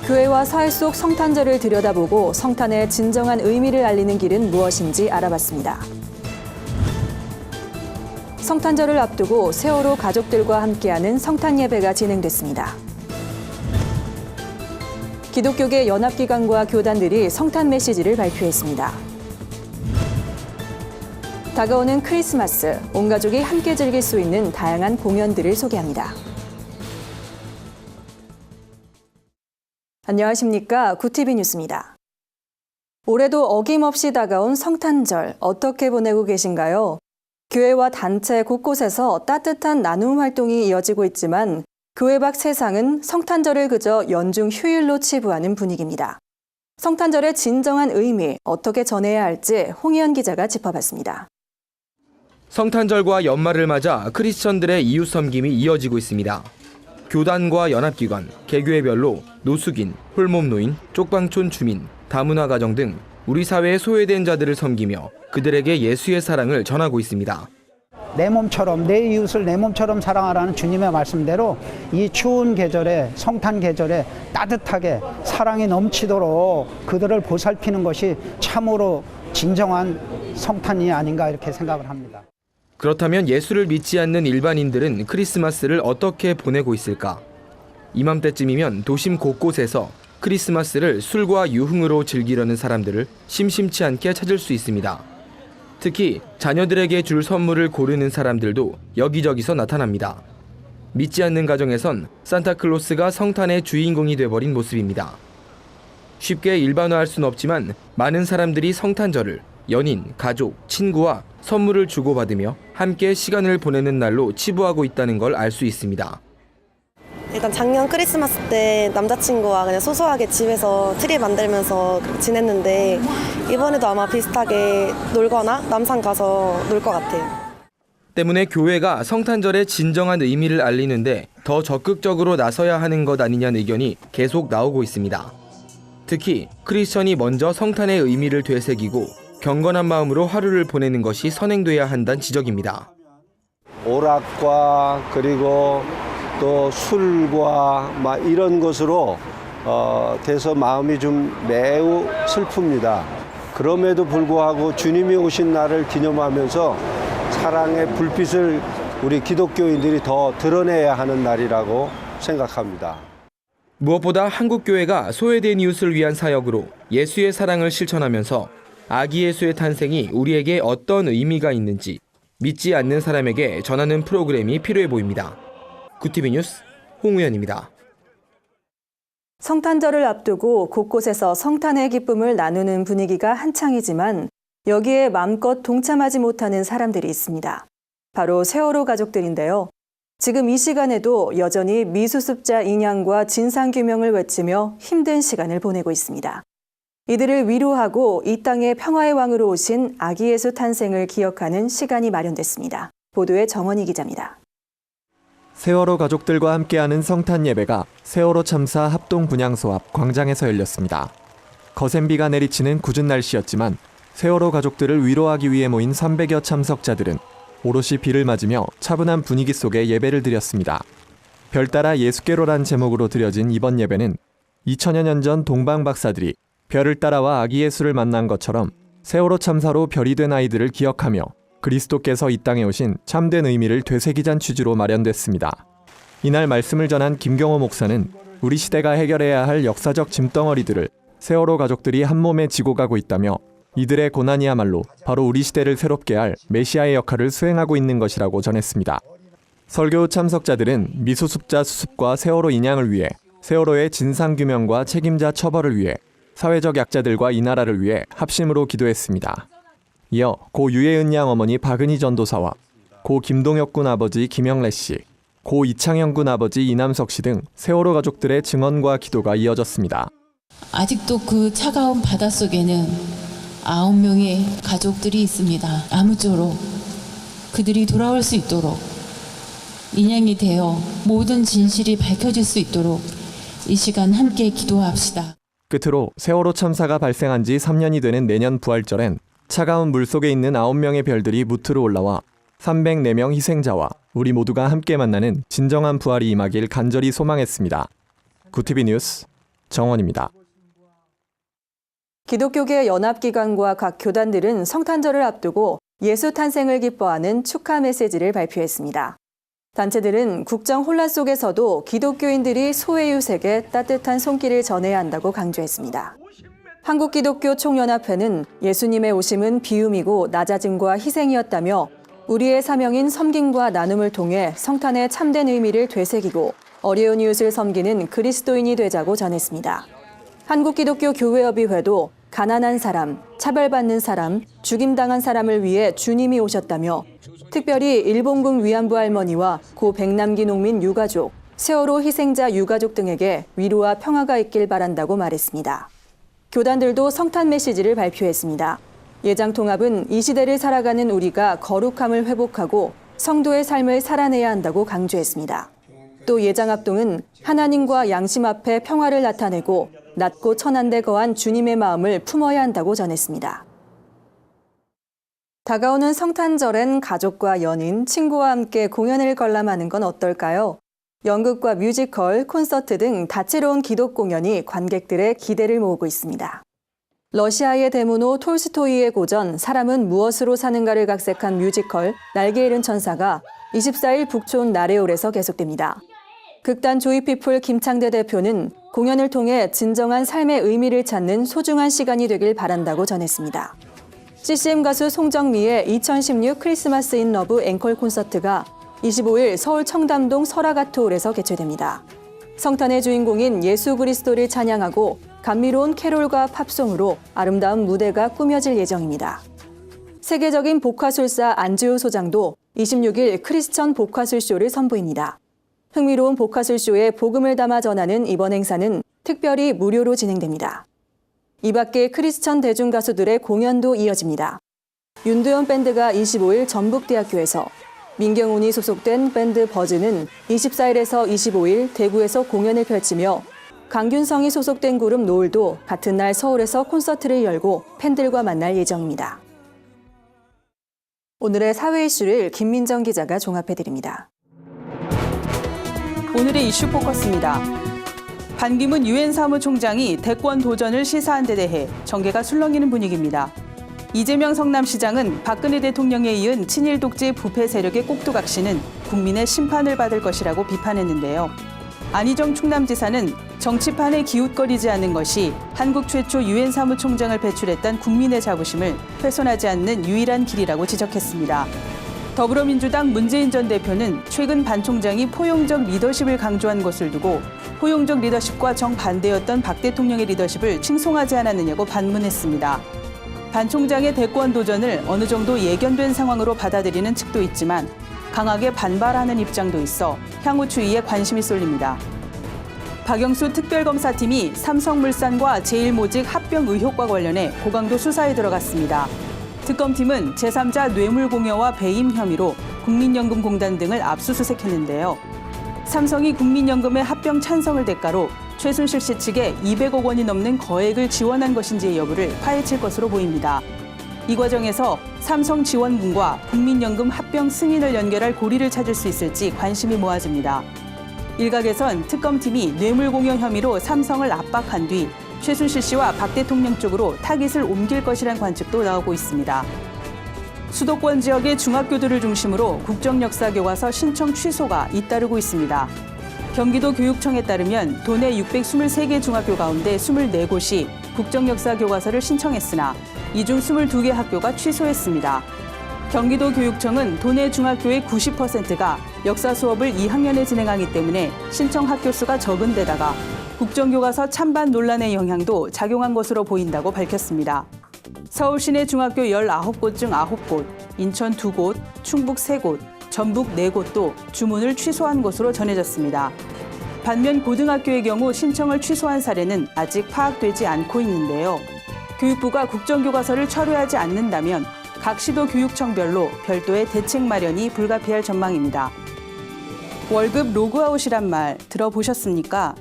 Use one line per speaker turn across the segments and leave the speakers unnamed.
교회와 사회 속 성탄절을 들여다보고 성탄의 진정한 의미를 알리는 길은 무엇인지 알아봤습니다. 성탄절을 앞두고 세월호 가족들과 함께하는 성탄 예배가 진행됐습니다. 기독교계 연합기관과 교단들이 성탄 메시지를 발표했습니다. 다가오는 크리스마스, 온 가족이 함께 즐길 수 있는 다양한 공연들을 소개합니다. 안녕하십니까? 구티비 뉴스입니다. 올해도 어김없이 다가온 성탄절, 어떻게 보내고 계신가요? 교회와 단체 곳곳에서 따뜻한 나눔 활동이 이어지고 있지만 교회 밖 세상은 성탄절을 그저 연중 휴일로 치부하는 분위기입니다. 성탄절의 진정한 의미, 어떻게 전해야 할지 홍희연 기자가 짚어봤습니다.
성탄절과 연말을 맞아 크리스천들의 이웃 섬김이 이어지고 있습니다. 교단과 연합기관, 개교회별로 노숙인, 홀몸노인, 쪽방촌 주민, 다문화 가정 등 우리 사회의 소외된 자들을 섬기며 그들에게 예수의 사랑을 전하고 있습니다.
내 몸처럼, 내 이웃을 내 몸처럼 사랑하라는 주님의 말씀대로 이 추운 계절에, 성탄 계절에 따뜻하게 사랑이 넘치도록 그들을 보살피는 것이 참으로 진정한 성탄이 아닌가 이렇게 생각을 합니다.
그렇다면 예수를 믿지 않는 일반인들은 크리스마스를 어떻게 보내고 있을까? 이맘때쯤이면 도심 곳곳에서 크리스마스를 술과 유흥으로 즐기려는 사람들을 심심치 않게 찾을 수 있습니다. 특히 자녀들에게 줄 선물을 고르는 사람들도 여기저기서 나타납니다. 믿지 않는 가정에선 산타클로스가 성탄의 주인공이 돼버린 모습입니다. 쉽게 일반화할 순 없지만 많은 사람들이 성탄절을 연인, 가족, 친구와 선물을 주고받으며 함께 시간을 보내는 날로 치부하고 있다는 걸 알 수 있습니다.
일단 작년 크리스마스 때 남자친구와 그냥 소소하게 집에서 트리 만들면서 지냈는데 이번에도 아마 비슷하게 놀거나 남산 가서 놀 것 같아요.
때문에 교회가 성탄절의 진정한 의미를 알리는데 더 적극적으로 나서야 하는 것 아니냐는 의견이 계속 나오고 있습니다. 특히 크리스천이 먼저 성탄의 의미를 되새기고 경건한 마음으로 하루를 보내는 것이 선행돼야 한다는 지적입니다.
오락과 그리고 또 술과 막 이런 것으로 돼서 마음이 좀 매우 슬픕니다. 그럼에도 불구하고 주님이 오신 날을 기념하면서 사랑의 불빛을 우리 기독교인들이 더 드러내야 하는 날이라고 생각합니다.
무엇보다 한국교회가 소외된 이웃을 위한 사역으로 예수의 사랑을 실천하면서 아기 예수의 탄생이 우리에게 어떤 의미가 있는지 믿지 않는 사람에게 전하는 프로그램이 필요해 보입니다. 구티비 뉴스 홍우연입니다.
성탄절을 앞두고 곳곳에서 성탄의 기쁨을 나누는 분위기가 한창이지만 여기에 마음껏 동참하지 못하는 사람들이 있습니다. 바로 세월호 가족들인데요. 지금 이 시간에도 여전히 미수습자 인양과 진상규명을 외치며 힘든 시간을 보내고 있습니다. 이들을 위로하고 이 땅의 평화의 왕으로 오신 아기 예수 탄생을 기억하는 시간이 마련됐습니다. 보도에 정원희 기자입니다.
세월호 가족들과 함께하는 성탄 예배가 세월호 참사 합동 분향소 앞 광장에서 열렸습니다. 거센 비가 내리치는 궂은 날씨였지만 세월호 가족들을 위로하기 위해 모인 300여 참석자들은 오롯이 비를 맞으며 차분한 분위기 속에 예배를 드렸습니다. 별따라 예수께로란 제목으로 드려진 이번 예배는 2000여 년 전 동방 박사들이 별을 따라와 아기 예수를 만난 것처럼 세월호 참사로 별이 된 아이들을 기억하며 그리스도께서 이 땅에 오신 참된 의미를 되새기자는 취지로 마련됐습니다. 이날 말씀을 전한 김경호 목사는 우리 시대가 해결해야 할 역사적 짐덩어리들을 세월호 가족들이 한 몸에 지고 가고 있다며 이들의 고난이야말로 바로 우리 시대를 새롭게 할 메시아의 역할을 수행하고 있는 것이라고 전했습니다. 설교 후 참석자들은 미수습자 수습과 세월호 인양을 위해 세월호의 진상규명과 책임자 처벌을 위해 사회적 약자들과 이 나라를 위해 합심으로 기도했습니다. 이어 고 유해은 양 어머니 박은희 전도사와 고 김동혁 군 아버지 김영래 씨, 고 이창영 군 아버지 이남석 씨 등 세월호 가족들의 증언과 기도가 이어졌습니다.
아직도 그 차가운 바닷속에는 9명의 가족들이 있습니다. 아무쪼록 그들이 돌아올 수 있도록 인양이 되어 모든 진실이 밝혀질 수 있도록 이 시간 함께 기도합시다.
끝으로 세월호 참사가 발생한 지 3년이 되는 내년 부활절엔 차가운 물속에 있는 9명의 별들이 무트로 올라와 304명 희생자와 우리 모두가 함께 만나는 진정한 부활이 임하길 간절히 소망했습니다. 구티비 뉴스 정원입니다.
기독교계 연합기관과 각 교단들은 성탄절을 앞두고 예수 탄생을 기뻐하는 축하 메시지를 발표했습니다. 단체들은 국정 혼란 속에서도 기독교인들이 소외유색에 따뜻한 손길을 전해야 한다고 강조했습니다. 한국기독교총연합회는 예수님의 오심은 비움이고 낮아짐과 희생이었다며 우리의 사명인 섬김과 나눔을 통해 성탄의 참된 의미를 되새기고 어려운 이웃을 섬기는 그리스도인이 되자고 전했습니다. 한국기독교교회협의회도 가난한 사람, 차별받는 사람, 죽임당한 사람을 위해 주님이 오셨다며 특별히 일본군 위안부 할머니와 고 백남기 농민 유가족, 세월호 희생자 유가족 등에게 위로와 평화가 있길 바란다고 말했습니다. 교단들도 성탄 메시지를 발표했습니다. 예장통합은 이 시대를 살아가는 우리가 거룩함을 회복하고 성도의 삶을 살아내야 한다고 강조했습니다. 또 예장합동은 하나님과 양심 앞에 평화를 나타내고 낮고 천한데 거한 주님의 마음을 품어야 한다고 전했습니다. 다가오는 성탄절엔 가족과 연인, 친구와 함께 공연을 관람하는 건 어떨까요? 연극과 뮤지컬, 콘서트 등 다채로운 기독 공연이 관객들의 기대를 모으고 있습니다. 러시아의 대문호 톨스토이의 고전 사람은 무엇으로 사는가를 각색한 뮤지컬 날개 잃은 천사가 24일 북촌 나레올에서 계속됩니다. 극단 조이피플 김창대 대표는 공연을 통해 진정한 삶의 의미를 찾는 소중한 시간이 되길 바란다고 전했습니다. CCM 가수 송정미의 2016 크리스마스 인 러브 앵콜 콘서트가 25일 서울 청담동 설아가토홀에서 개최됩니다. 성탄의 주인공인 예수 그리스도를 찬양하고 감미로운 캐롤과 팝송으로 아름다운 무대가 꾸며질 예정입니다. 세계적인 복화술사 안지호 소장도 26일 크리스천 복화술쇼를 선보입니다. 흥미로운 복화술쇼에 복음을 담아 전하는 이번 행사는 특별히 무료로 진행됩니다. 이 밖에 크리스천 대중가수들의 공연도 이어집니다. 윤도현 밴드가 25일 전북대학교에서, 민경훈이 소속된 밴드 버즈는 24일에서 25일 대구에서 공연을 펼치며 강균성이 소속된 그룹 노을도 같은 날 서울에서 콘서트를 열고 팬들과 만날 예정입니다. 오늘의 사회 이슈를 김민정 기자가 종합해드립니다.
오늘의 이슈 포커스입니다. 반기문 유엔 사무총장이 대권 도전을 시사한 데 대해 정계가 술렁이는 분위기입니다. 이재명 성남시장은 박근혜 대통령에 이은 친일 독재 부패 세력의 꼭두각시는 국민의 심판을 받을 것이라고 비판했는데요. 안희정 충남지사는 정치판에 기웃거리지 않는 것이 한국 최초 유엔 사무총장을 배출했던 국민의 자부심을 훼손하지 않는 유일한 길이라고 지적했습니다. 더불어민주당 문재인 전 대표는 최근 반 총장이 포용적 리더십을 강조한 것을 두고 포용적 리더십과 정반대였던 박 대통령의 리더십을 칭송하지 않았느냐고 반문했습니다. 반 총장의 대권 도전을 어느 정도 예견된 상황으로 받아들이는 측도 있지만 강하게 반발하는 입장도 있어 향후 추이에 관심이 쏠립니다. 박영수 특별검사팀이 삼성물산과 제일모직 합병 의혹과 관련해 고강도 수사에 들어갔습니다. 특검팀은 제3자 뇌물공여와 배임 혐의로 국민연금공단 등을 압수수색했는데요. 삼성이 국민연금의 합병 찬성을 대가로 최순실 씨 측에 200억 원이 넘는 거액을 지원한 것인지의 여부를 파헤칠 것으로 보입니다. 이 과정에서 삼성 지원금과 국민연금 합병 승인을 연결할 고리를 찾을 수 있을지 관심이 모아집니다. 일각에선 특검팀이 뇌물공여 혐의로 삼성을 압박한 뒤 최순실 씨와 박 대통령 쪽으로 타깃을 옮길 것이란 관측도 나오고 있습니다. 수도권 지역의 중학교들을 중심으로 국정역사교과서 신청 취소가 잇따르고 있습니다. 경기도 교육청에 따르면 도내 623개 중학교 가운데 24곳이 국정역사교과서를 신청했으나 이 중 22개 학교가 취소했습니다. 경기도 교육청은 도내 중학교의 90%가 역사 수업을 2학년에 진행하기 때문에 신청 학교 수가 적은 데다가 국정교과서 찬반 논란의 영향도 작용한 것으로 보인다고 밝혔습니다. 서울 시내 중학교 19곳 중 9곳, 인천 2곳, 충북 3곳, 전북 4곳도 주문을 취소한 것으로 전해졌습니다. 반면 고등학교의 경우 신청을 취소한 사례는 아직 파악되지 않고 있는데요. 교육부가 국정교과서를 철회하지 않는다면 각 시도 교육청별로 별도의 대책 마련이 불가피할 전망입니다. 월급 로그아웃이란 말 들어보셨습니까?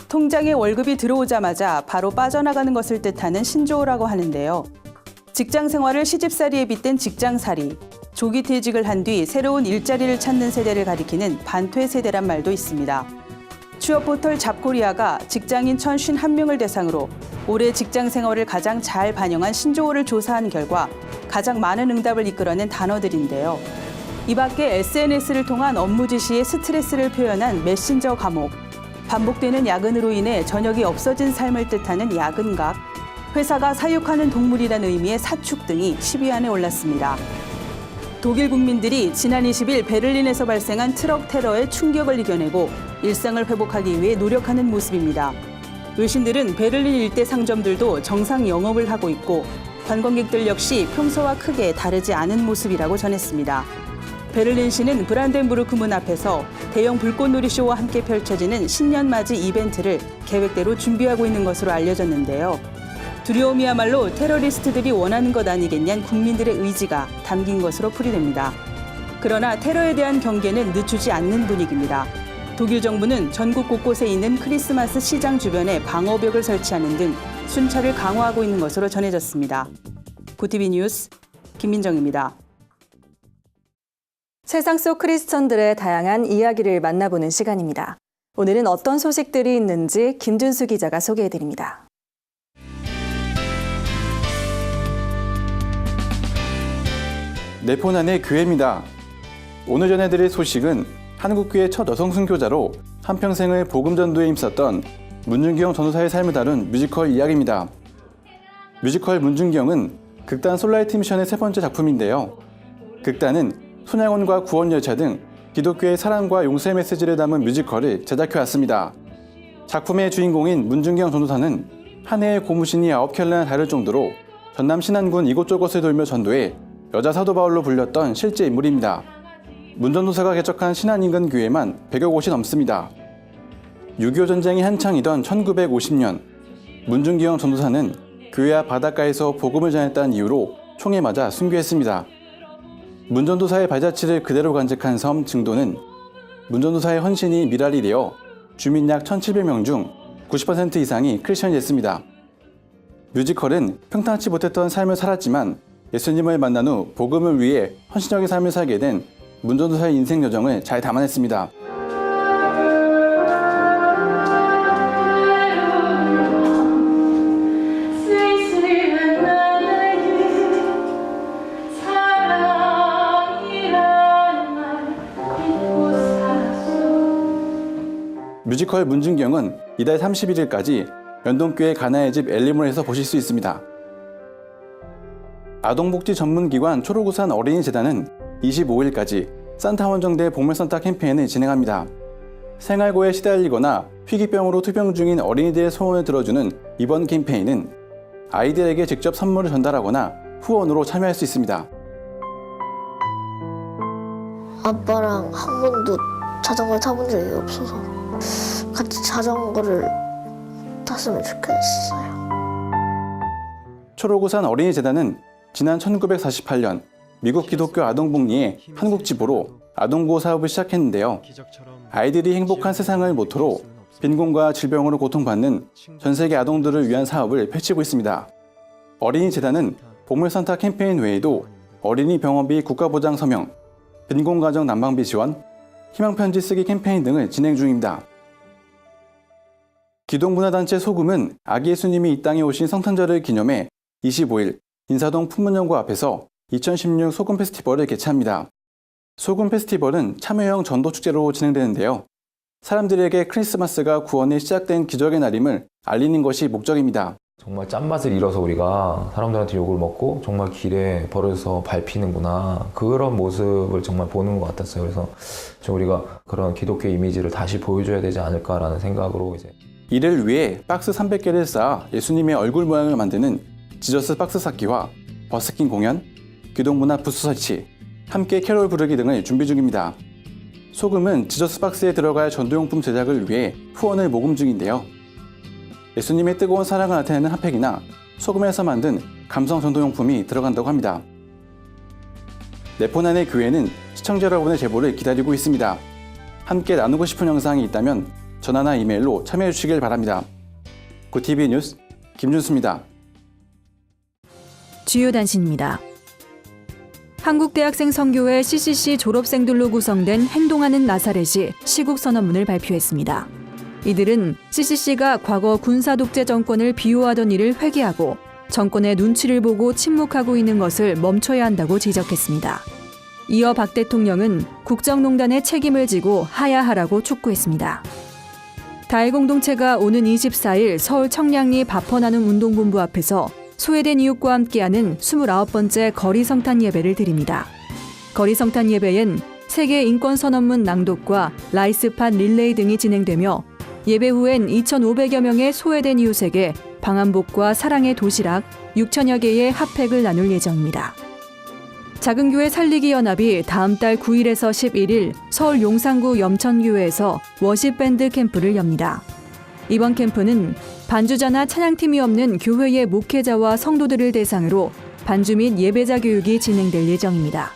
통장에 월급이 들어오자마자 바로 빠져나가는 것을 뜻하는 신조어라고 하는데요. 직장 생활을 시집살이에 빗댄 직장살이, 조기 퇴직을 한 뒤 새로운 일자리를 찾는 세대를 가리키는 반퇴 세대란 말도 있습니다. 취업 포털 잡코리아가 직장인 1,051명을 대상으로 올해 직장 생활을 가장 잘 반영한 신조어를 조사한 결과 가장 많은 응답을 이끌어낸 단어들인데요. 이 밖에 SNS를 통한 업무 지시의 스트레스를 표현한 메신저 감옥, 반복되는 야근으로 인해 저녁이 없어진 삶을 뜻하는 야근각, 회사가 사육하는 동물이라는 의미의 사축 등이 10위 안에 올랐습니다. 독일 국민들이 지난 20일 베를린에서 발생한 트럭 테러의 충격을 이겨내고 일상을 회복하기 위해 노력하는 모습입니다. 외신들은 베를린 일대 상점들도 정상 영업을 하고 있고 관광객들 역시 평소와 크게 다르지 않은 모습이라고 전했습니다. 베를린시는 브란덴부르크 문 앞에서 대형 불꽃놀이 쇼와 함께 펼쳐지는 신년맞이 이벤트를 계획대로 준비하고 있는 것으로 알려졌는데요. 두려움이야말로 테러리스트들이 원하는 것 아니겠냐는 국민들의 의지가 담긴 것으로 풀이됩니다. 그러나 테러에 대한 경계는 늦추지 않는 분위기입니다. 독일 정부는 전국 곳곳에 있는 크리스마스 시장 주변에 방어벽을 설치하는 등 순찰을 강화하고 있는 것으로 전해졌습니다. 고티비 뉴스 김민정입니다.
세상 속 크리스천들의 다양한 이야기를 만나보는 시간입니다. 오늘은 어떤 소식들이 있는지 김준수 기자가 소개해드립니다.
네포난의 교회입니다. 오늘 전해드릴 소식은 한국교회 첫 여성 순교자로 한평생을 복음 전도에 힘썼던 문준경 전도사의 삶을 다룬 뮤지컬 이야기입니다. 뮤지컬 문준경은 극단 솔라이트 미션의 세 번째 작품인데요. 극단은 소냥원과 구원열차 등 기독교의 사랑과 용서의 메시지를 담은 뮤지컬을 제작해왔습니다. 작품의 주인공인 문준경 전도사는 한 해의 고무신이 9켤레나 다를 정도로 전남 신안군 이곳저곳을 돌며 전도해 여자 사도 바울로 불렸던 실제 인물입니다. 문 전도사가 개척한 신안 인근 교회만 100여 곳이 넘습니다. 6.25 전쟁이 한창이던 1950년 문준경 전도사는 교회 앞 바닷가에서 복음을 전했다는 이유로 총에 맞아 순교했습니다. 문 전도사의 발자취를 그대로 간직한 섬 증도는 문 전도사의 헌신이 미랄이 되어 주민 약 1,700명 중 90% 이상이 크리스천이 됐습니다. 뮤지컬은 평탄치 못했던 삶을 살았지만 예수님을 만난 후 복음을 위해 헌신적인 삶을 살게 된 문 전도사의 인생 여정을 잘 담아냈습니다. 뮤지컬 문준경은 이달 31일까지 연동교회 가나의 집 엘리몰에서 보실 수 있습니다. 아동복지 전문기관 초록우산 어린이재단은 25일까지 산타 원정대 복면산타 캠페인을 진행합니다. 생활고에 시달리거나 희귀병으로 투병 중인 어린이들의 소원을 들어주는 이번 캠페인은 아이들에게 직접 선물을 전달하거나 후원으로 참여할 수 있습니다.
아빠랑 한 번도 자전거를 타본 적이 없어서 같이 자전거를 탔으면 좋겠어요.
초록우산 어린이재단은 지난 1948년 미국 기독교 아동복리의 한국지부로 아동구호 사업을 시작했는데요. 아이들이 행복한 세상을 모토로 빈곤과 질병으로 고통받는 전 세계 아동들을 위한 사업을 펼치고 있습니다. 어린이재단은 복면산타 캠페인 외에도 어린이 병원비 국가보장 서명, 빈곤가정 난방비 지원, 희망편지 쓰기 캠페인 등을 진행 중입니다. 기독문화단체 소금은 아기 예수님이 이 땅에 오신 성탄절을 기념해 25일 인사동 풍문연구 앞에서 2016 소금 페스티벌을 개최합니다. 소금 페스티벌은 참여형 전도축제로 진행되는데요. 사람들에게 크리스마스가 구원의 시작된 기적의 날임을 알리는 것이 목적입니다.
정말 짠맛을 잃어서 우리가 사람들한테 욕을 먹고 정말 길에 버려서 밟히는구나, 그런 모습을 정말 보는 것 같았어요. 그래서 우리가 그런 기독교 이미지를 다시 보여줘야 되지 않을까라는 생각으로
이를 위해 박스 300개를 쌓아 예수님의 얼굴 모양을 만드는 지저스 박스 쌓기와 버스킹 공연, 기독문화 부스 설치, 함께 캐롤 부르기 등을 준비 중입니다. 소금은 지저스 박스에 들어갈 전도용품 제작을 위해 후원을 모금 중인데요. 예수님의 뜨거운 사랑을 나타내는 핫팩이나 소금에서 만든 감성 전도용품이 들어간다고 합니다. 네포난의 교회는 시청자 여러분의 제보를 기다리고 있습니다. 함께 나누고 싶은 영상이 있다면 전화나 이메일로 참여해 주시길 바랍니다. 고티비 뉴스 김준수입니다.
주요 단신입니다. 한국대학생 선교회 CCC 졸업생들로 구성된 행동하는 나사렛이 시국 선언문을 발표했습니다.
이들은 CCC가 과거 군사 독재 정권을 비호하던 일을 회개하고 정권의 눈치를 보고 침묵하고 있는 것을 멈춰야 한다고 지적했습니다. 이어 박 대통령은 국정농단의 책임을 지고 하야하라고 촉구했습니다. 다일 공동체가 오는 24일 서울 청량리 바퍼나눔 운동본부 앞에서 소외된 이웃과 함께하는 29번째 거리 성탄 예배를 드립니다. 거리 성탄 예배엔 세계 인권선언문 낭독과 라이스판 릴레이 등이 진행되며 예배 후엔 2,500여 명의 소외된 이웃에게 방한복과 사랑의 도시락 6천여 개의 핫팩을 나눌 예정입니다. 작은교회 살리기 연합이 다음 달 9일에서 11일 서울 용산구 염천교회에서 워십밴드 캠프를 엽니다. 이번 캠프는 반주자나 찬양팀이 없는 교회의 목회자와 성도들을 대상으로 반주 및 예배자 교육이 진행될 예정입니다.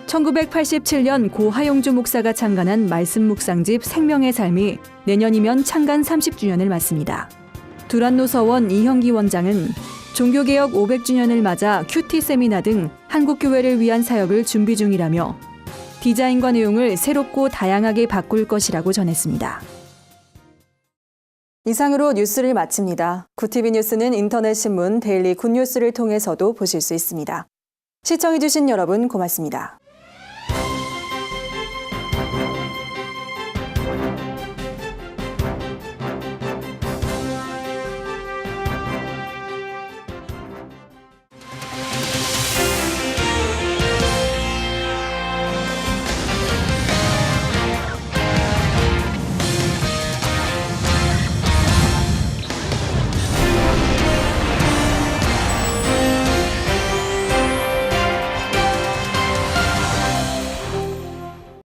1987년 고 하용주 목사가 창간한 말씀 묵상집 생명의 삶이 내년이면 창간 30주년을 맞습니다. 두란노 서원 이형기 원장은 종교개혁 500주년을 맞아 큐티 세미나 등 한국교회를 위한 사역을 준비 중이라며 디자인과 내용을 새롭고 다양하게 바꿀 것이라고 전했습니다. 이상으로 뉴스를 마칩니다. 구TV 뉴스는 인터넷 신문 데일리 굿뉴스를 통해서도 보실 수 있습니다. 시청해주신 여러분 고맙습니다.